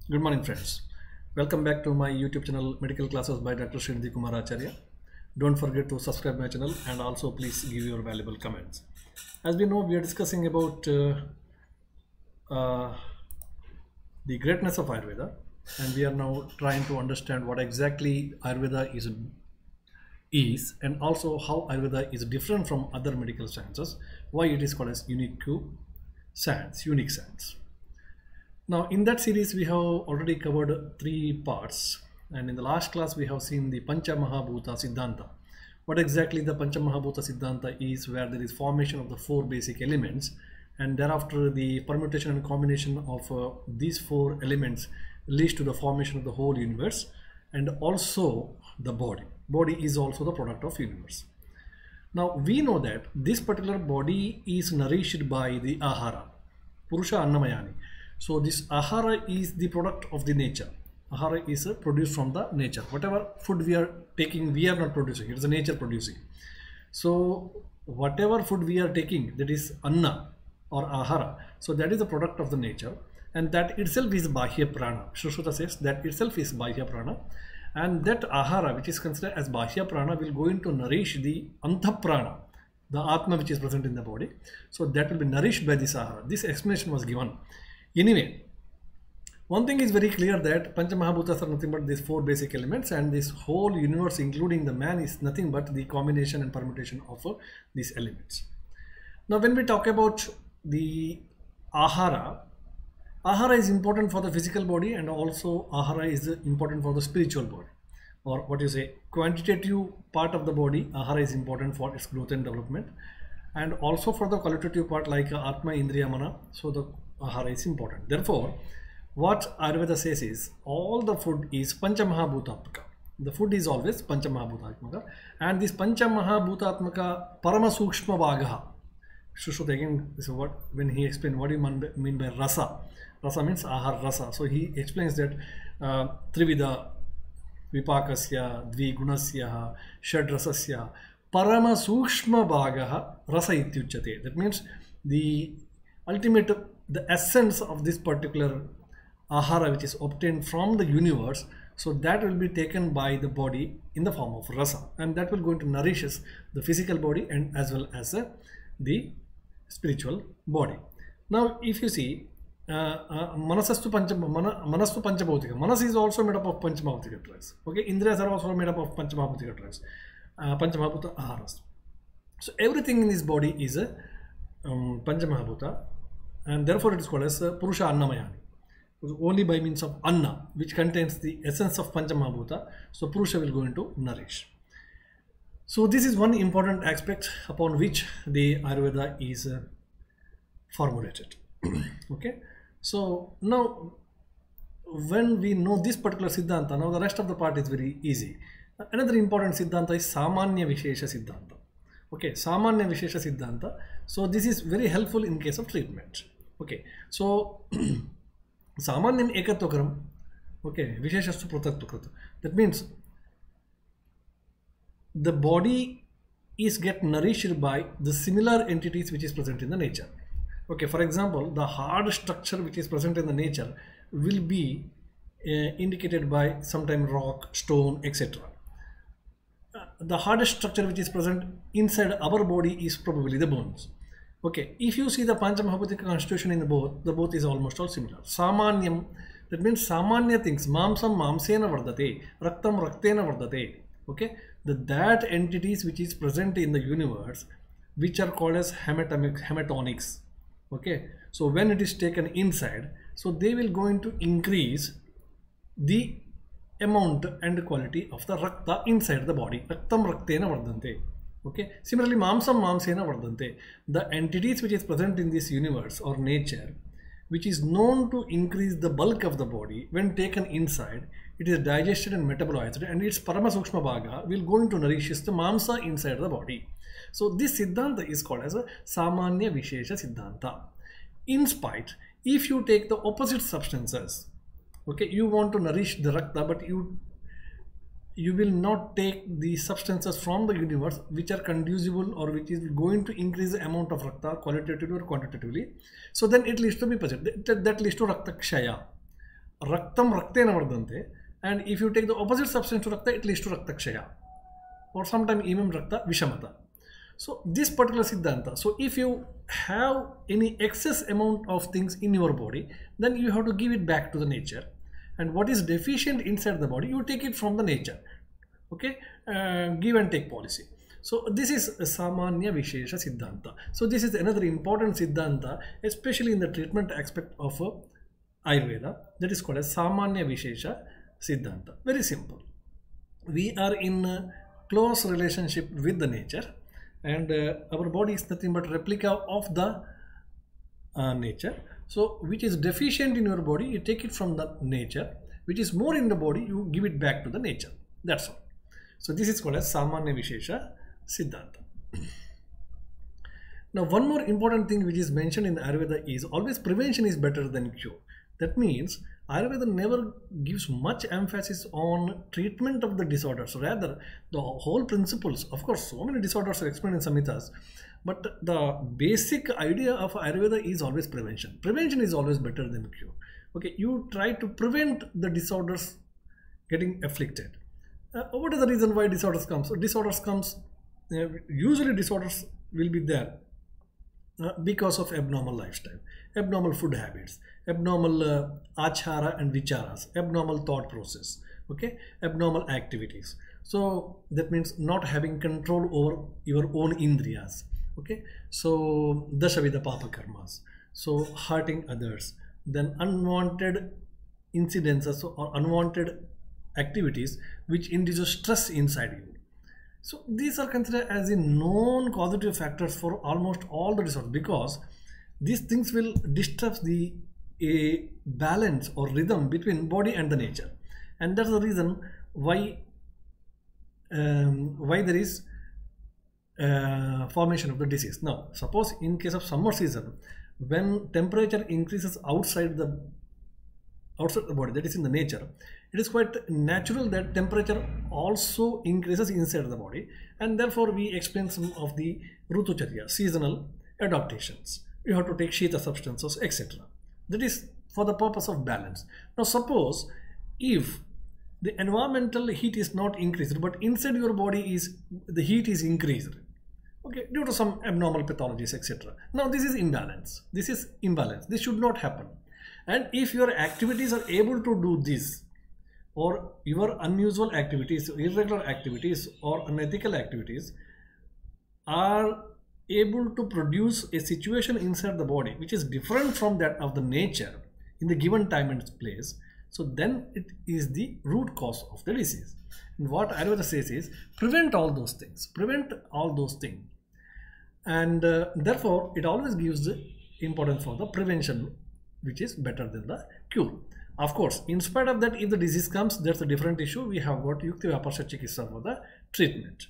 Good morning, friends. Welcome back to my YouTube channel, Medical Classes by Dr. Srinidhi Kumar Acharya. Don't forget to subscribe my channel and also please give your valuable comments. As we know, we are discussing about uh, the greatness of Ayurveda, and we are now trying to understand what exactly Ayurveda is and also how Ayurveda is different from other medical sciences, why it is called as unique science. Now, in that series, we have already covered three parts, and in the last class, we have seen the Pancha Mahabhuta Siddanta. What exactly the Pancha Mahabhuta Siddanta is, where there is formation of the four basic elements, and thereafter the permutation and combination of these four elements leads to the formation of the whole universe, and also the body. Body is also the product of universe. Now, we know that this particular body is nourished by the Ahara, Purusha Annamayani. So this ahara is the product of the nature. Ahara is produced from the nature. Whatever food we are taking, we are not producing. It is the nature producing. So whatever food we are taking, that is anna or ahara. So that is the product of the nature, and that itself is bahya prana. Shruta says that itself is bahya prana, and that ahara, which is considered as bahya prana, will go into nourish the antha prana, the atma which is present in the body. So that will be nourished by this ahara. This explanation was given. Anyway, one thing is very clear that Pancha Mahabhutas are nothing but these four basic elements, and this whole universe, including the man, is nothing but the combination and permutation of these elements. Now, when we talk about the ahara, ahara is important for the physical body, and also ahara is important for the spiritual body, or what you say, quantitative part of the body. Ahara is important for its growth and development, and also for the qualitative part like Atma, Indriya, Mana. So the ahara is important. Therefore, what Ayurveda says is all the food is Pancha Mahabhutatmaka. The food is always Pancha Mahabhutatmaka, and this Pancha Mahabhutatmaka Parama Sukshma Bhagaha. Shushrut again, this is what when he explained what do you mean by rasa. Rasa means ahar rasa. So he explains that Trivida Vipakasya, Dvigunasya, Shad Rasasya, Parama Sukshma Bhagaha Rasa Ityuchate. That means the ultimate, the essence of this particular ahara which is obtained from the universe, so that will be taken by the body in the form of rasa, and that will go into nourishes the physical body and as well as the spiritual body. Now, if you see, manastu panchabhautika. Manas is also made up of panchabhautika drugs. Okay, Indriyas are also made up of panchabhautika drugs, panchabhauta aharas. So everything in this body is a Panchamahabhuta, and therefore it is called as Purusha Annamayani. Only by means of Anna, which contains the essence of Panchamahabhuta, so Purusha will go into nourish. So this is one important aspect upon which the Ayurveda is formulated. Okay, so now when we know this particular Siddhanta, now the rest of the part is very easy. Another important Siddhanta is Samanya Vishesha Siddhanta. Okay, Samanya Vishesha Siddhanta. So this is very helpful in case of treatment. Okay, so Samanyam Ekatokram, okay, Visheshastu Pratattukrat. That means the body is get nourished by the similar entities which is present in the nature. Okay, for example, the hard structure which is present in the nature will be indicated by sometime rock, stone, etc. The hardest structure which is present inside our body is probably the bones. Okay, if you see the Pancha Mahabhutika constitution in the both is almost all similar. Samanyam, that means Samanya things, Mamsam Mamsena Vardate, Raktam Raktena Vardate. Okay, that entities which is present in the universe, which are called as hematonics. Okay, so when it is taken inside, so they will going to increase the amount and quality of the rakta inside the body. Raktam raktena vardante. Okay, similarly mamsam mamsena vardante. The entities which is present in this universe or nature, which is known to increase the bulk of the body, when taken inside, it is digested and metabolized, and its parama sukshma bhaga will go into nourishes the mamsa inside the body. So this Siddhanta is called as a Samanya Vishesha Siddhanta. In spite, if you take the opposite substances, okay, you want to nourish the rakta, but you will not take the substances from the universe which are conducible or which is going to increase the amount of rakta qualitatively or quantitatively. So then it leads to vipasit. That leads to rakta kshaya. raktam raktena vardante, and if you take the opposite substance to rakta, it leads to raktakshaya, or sometimes even rakta vishamata. So this particular Siddhanta, so if you have any excess amount of things in your body, then you have to give it back to the nature, and what is deficient inside the body, you take it from the nature. Okay, give and take policy. So this is a Samanya Vishesha Siddhanta. So this is another important Siddhanta, especially in the treatment aspect of Ayurveda, that is called as Samanya Vishesha Siddhanta. Very simple. We are in a close relationship with the nature, and our body is nothing but replica of the nature. So which is deficient in your body, you take it from the nature. Which is more in the body, you give it back to the nature. That's all. So this is called as Samanya Vishesha Siddhanta. Now one more important thing which is mentioned in Ayurveda is always prevention is better than cure. That means Ayurveda never gives much emphasis on treatment of the disorders. Rather, the whole principles, of course, so many disorders are explained in Samhitas, but the basic idea of Ayurveda is always prevention. Prevention is always better than cure. Okay, you try to prevent the disorders getting afflicted. What is the reason why disorders come? So disorders comes, usually disorders will be there because of abnormal lifestyle, abnormal food habits, abnormal achara and vicharas, abnormal thought process, okay, abnormal activities. So that means not having control over your own indriyas, okay. So dashavida papa karmas, so hurting others, then unwanted incidences or unwanted activities which induce stress inside you. So these are considered as a known causative factors for almost all the disorders, because these things will disturb the balance or rhythm between body and the nature, and that's the reason why there is formation of the disease. Now suppose in case of summer season, when temperature increases outside the body, that is in the nature, it is quite natural that temperature also increases inside the body, and therefore we explain some of the Rutucharya, seasonal adaptations. You have to take Shita substances, etc. That is for the purpose of balance. Now suppose if the environmental heat is not increased, but inside your body is the heat is increased, okay, due to some abnormal pathologies, etc. Now this is imbalance. This is imbalance. This should not happen. And if your activities are able to do this, or your unusual activities, irregular activities, or unethical activities are able to produce a situation inside the body which is different from that of the nature in the given time and place, so then it is the root cause of the disease. And what Ayurveda says is prevent all those things, and therefore it always gives the importance for the prevention, which is better than the cure. Of course, in spite of that, if the disease comes, that's a different issue. We have got Yukti Vyaparsa Chikitsa for the treatment.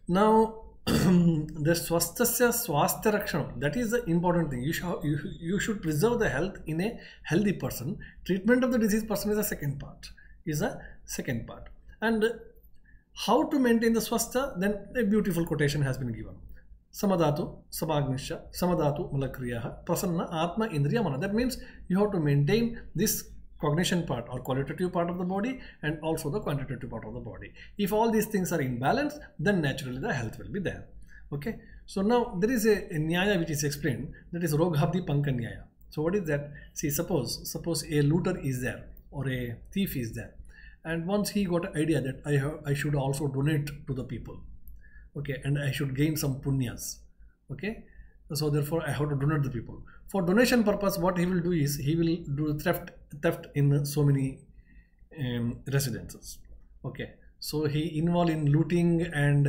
Now, the Swasthasya Swasthya Rakshanam, that is the important thing. You should preserve the health in a healthy person. Treatment of the diseased person is the second part. And how to maintain the swastha? Then a beautiful quotation has been given. Samadhatu, Samagnisha, Samadhatu, Malakriyaha, Prasanna, Atma, Indriya, Mana. That means you have to maintain this cognition part or qualitative part of the body and also the quantitative part of the body. If all these things are in balance, then naturally the health will be there. Okay. So now there is a Nyaya which is explained, that is Roghabdi Panka Nyaya. So what is that? See, suppose a looter is there or a thief is there, and once he got an idea that I should also donate to the people. Okay, and I should gain some punyas. Okay, so therefore I have to donate the people. For donation purpose, what he will do is he will do theft in so many residences. Okay, so he involved in looting and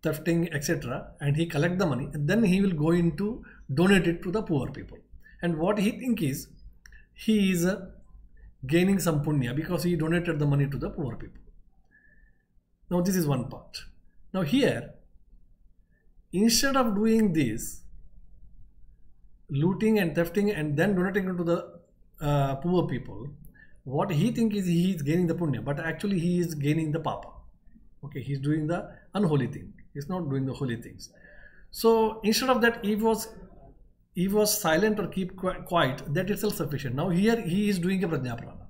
thefting, etc. And he collect the money, and then he will go into donate it to the poor people. And what he think is he is gaining some punya because he donated the money to the poor people. Now this is one part. Now here, instead of doing this, looting and thefting and then donating it to the poor people, what he thinks is he is gaining the punya, but actually he is gaining the papa. Okay, he is doing the unholy thing. He is not doing the holy things. So instead of that, he was he was silent or keep quiet, that itself sufficient. Now here he is doing a prajna prana.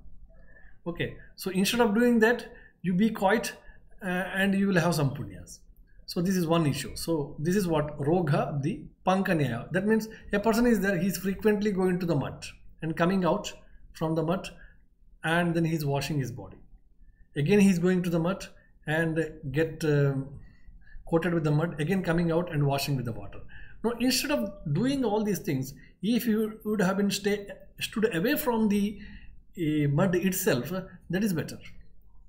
Okay, so instead of doing that, you be quiet and you will have some punyas. So this is one issue. So this is what Rogha the Pankanyaya. That means a person is there, he is frequently going to the mud and coming out from the mud, and then he is washing his body. Again he is going to the mud and get coated with the mud, again coming out and washing with the water. Now instead of doing all these things, if you would have been stood away from the mud itself, that is better.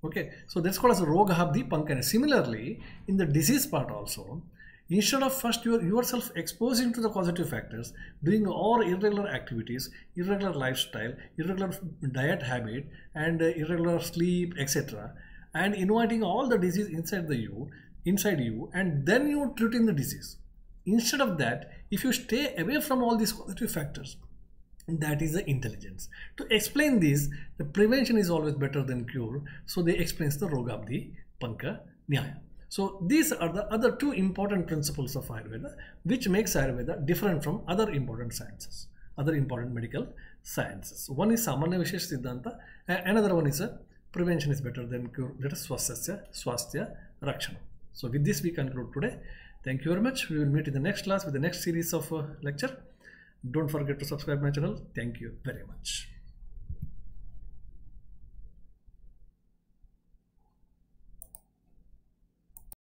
Okay, so that's called as Roghabdi Pankana. Similarly, in the disease part also, instead of first yourself exposing to the causative factors, doing all irregular activities, irregular lifestyle, irregular diet habit, and irregular sleep, etc., and inviting all the disease inside you, and then you treating the disease. Instead of that, if you stay away from all these causative factors, that is the intelligence. To explain this, the prevention is always better than cure. So they explains the Rogabdi Panka Nyaya. So these are the other two important principles of Ayurveda, which makes Ayurveda different from other important sciences, other important medical sciences. One is Samanya Vishesha Siddanta, and another one is prevention is better than cure. That is Swasthya Rakshana. So with this we conclude today. Thank you very much. We will meet in the next class with the next series of lecture. Don't forget to subscribe my channel. Thank you very much.